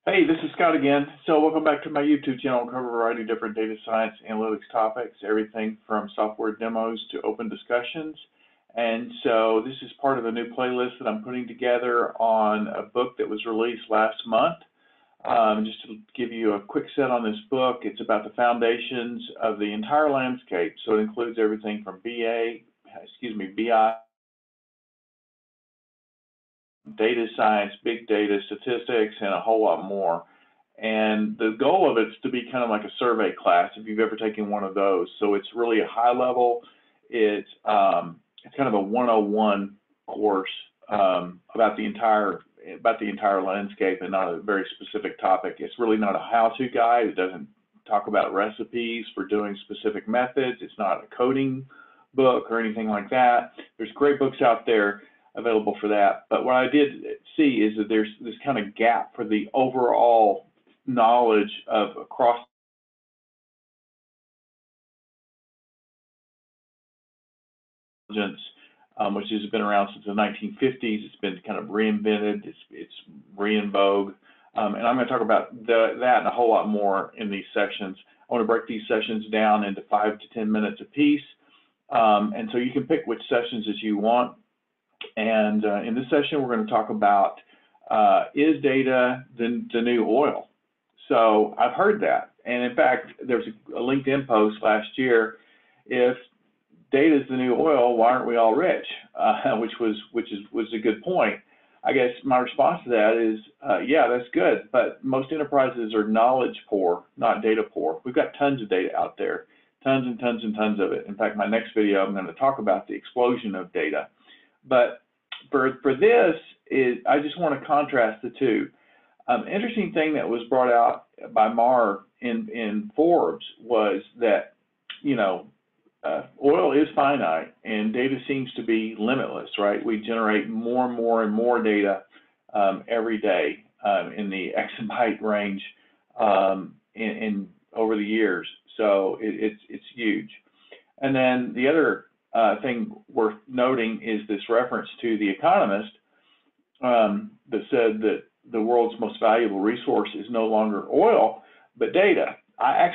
Hey, this is Scott again. So welcome back to my YouTube channel. I cover a variety of different data science analytics topics, everything from software demos to open discussions. And so this is part of a new playlist that I'm putting together on a book that was released last month. Just to give you a quick set on this book, it's about the foundations of the entire landscape. So it includes everything from BI, data science, big data, statistics, and a whole lot more. And the goal of it is to be kind of like a survey class, if you've ever taken one of those. So it's really a high level. It's kind of a 101 course about the entire landscape and not a very specific topic. It's really not a how-to guide. It doesn't talk about recipes for doing specific methods. It's not a coding book or anything like that. There's great books out there available for that. But what I did see is that there's this kind of gap for the overall knowledge of across intelligence, which has been around since the 1950s. It's been kind of reinvented. It's re in vogue. And I'm going to talk about that and a whole lot more in these sections. I want to break these sessions down into 5 to 10 minutes apiece. And so you can pick which sessions that you want. And in this session, we're going to talk about, is data the new oil? So I've heard that. And in fact, there was a LinkedIn post last year, if data is the new oil, why aren't we all rich? Which was a good point. I guess my response to that is, yeah, that's good. But most enterprises are knowledge poor, not data poor. We've got tons of data out there, tons and tons and tons of it. In fact, my next video, I'm going to talk about the explosion of data. But for this, I just want to contrast the two. Interesting thing that was brought out by Mar in Forbes was that, oil is finite and data seems to be limitless, right? We generate more and more and more data every day in the exabyte range in over the years. So it's huge. And then the other thing worth noting is this reference to The Economist that said that the world's most valuable resource is no longer oil, but data. I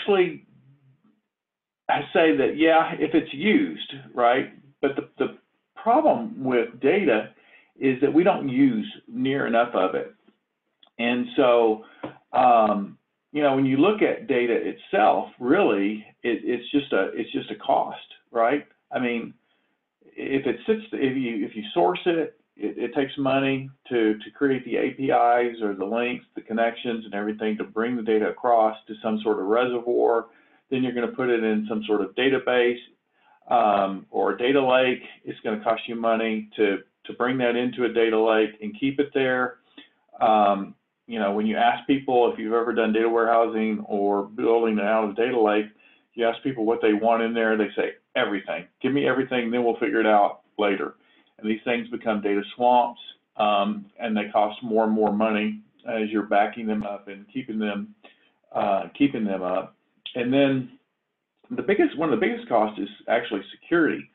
say that, yeah, if it's used, right? But the problem with data is that we don't use near enough of it. And so, when you look at data itself, really, it's just a cost, right? I mean, if you source it, it takes money to create the APIs or the links, the connections and everything to bring the data across to some sort of reservoir. Then you're going to put it in some sort of database or a data lake. It's going to cost you money to bring that into a data lake and keep it there. When you ask people if you've ever done data warehousing or building out of a data lake, you ask people what they want in there, they say everything. Give me everything, then we'll figure it out later. And these things become data swamps, and they cost more and more money as you're backing them up and keeping them up. And then one of the biggest costs is actually security.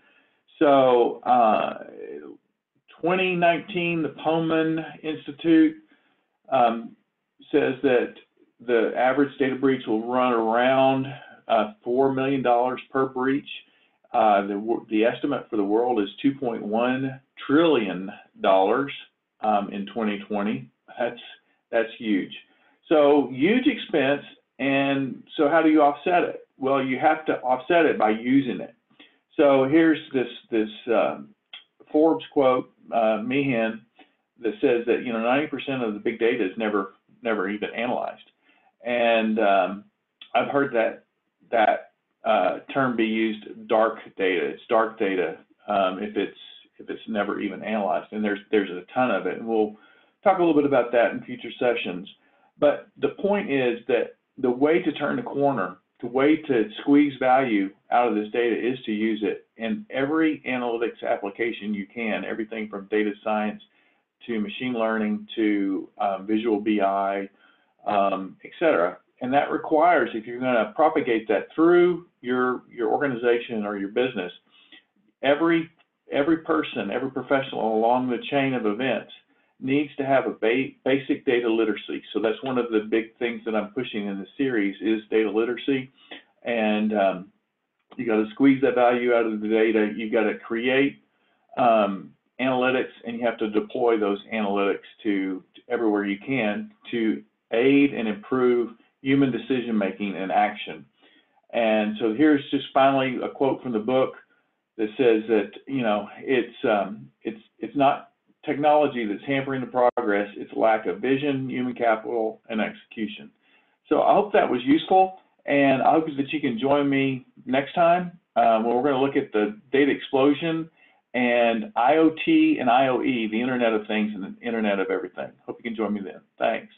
So 2019, the Pullman Institute says that the average data breach will run around $4 million per breach. The estimate for the world is $2.1 trillion in 2020. That's huge. So huge expense. And so how do you offset it? Well, you have to offset it by using it. So here's this Forbes quote, Meehan, that says that 90% of the big data is never even analyzed. And I've heard that term be used, dark data. It's dark data if it's never even analyzed. And there's a ton of it, and we'll talk a little bit about that in future sessions. But the point is that the way to turn the corner, the way to squeeze value out of this data is to use it in every analytics application you can, everything from data science to machine learning to visual BI, et cetera. And that requires, if you're going to propagate that through your organization or your business, every person, every professional along the chain of events needs to have a basic data literacy. So that's one of the big things that I'm pushing in the series is data literacy. And you got to squeeze that value out of the data. You got to create analytics, and you have to deploy those analytics to everywhere you can to aid and improve human decision making and action. And so here's just finally a quote from the book that says that, you know, it's not technology that's hampering the progress, it's lack of vision, human capital, and execution. So I hope that was useful, and I hope that you can join me next time when we're going to look at the data explosion and IoT and IoE, the Internet of Things and the Internet of Everything. Hope you can join me then. Thanks.